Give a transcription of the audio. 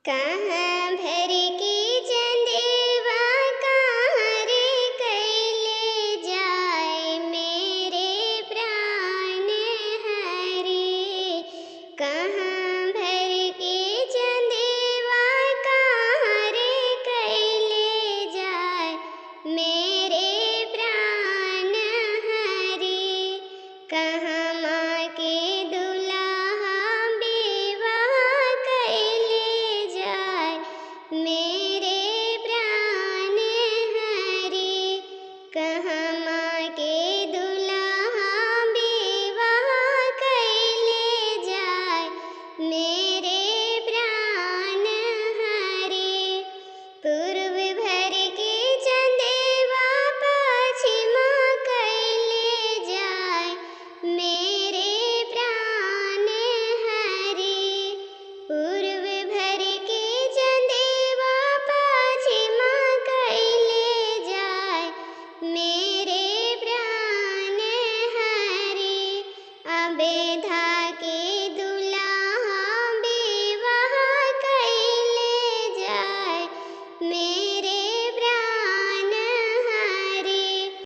कहाँ भर के चंदेवा कहाँ रे कैले जाए मेरे प्राण हरे। कहाँ भर के चंदेवा कहाँ रे कैले जाए मेरे प्राण हरे। कहाँ माँ के दुल्हा विवाह कैले जाए मेरे प्राण हरे। कहाँ माँ के दुल्हा विवाह कैले जाए मेरे प्राण हरे। पूर्व भर के चंदेवा पश्चिमा कैले जाए मेरे प्राण हरे। पूर्व भर के चंदेवा पश्चिमा कैले जाए मेरे प्राण हरे। अबे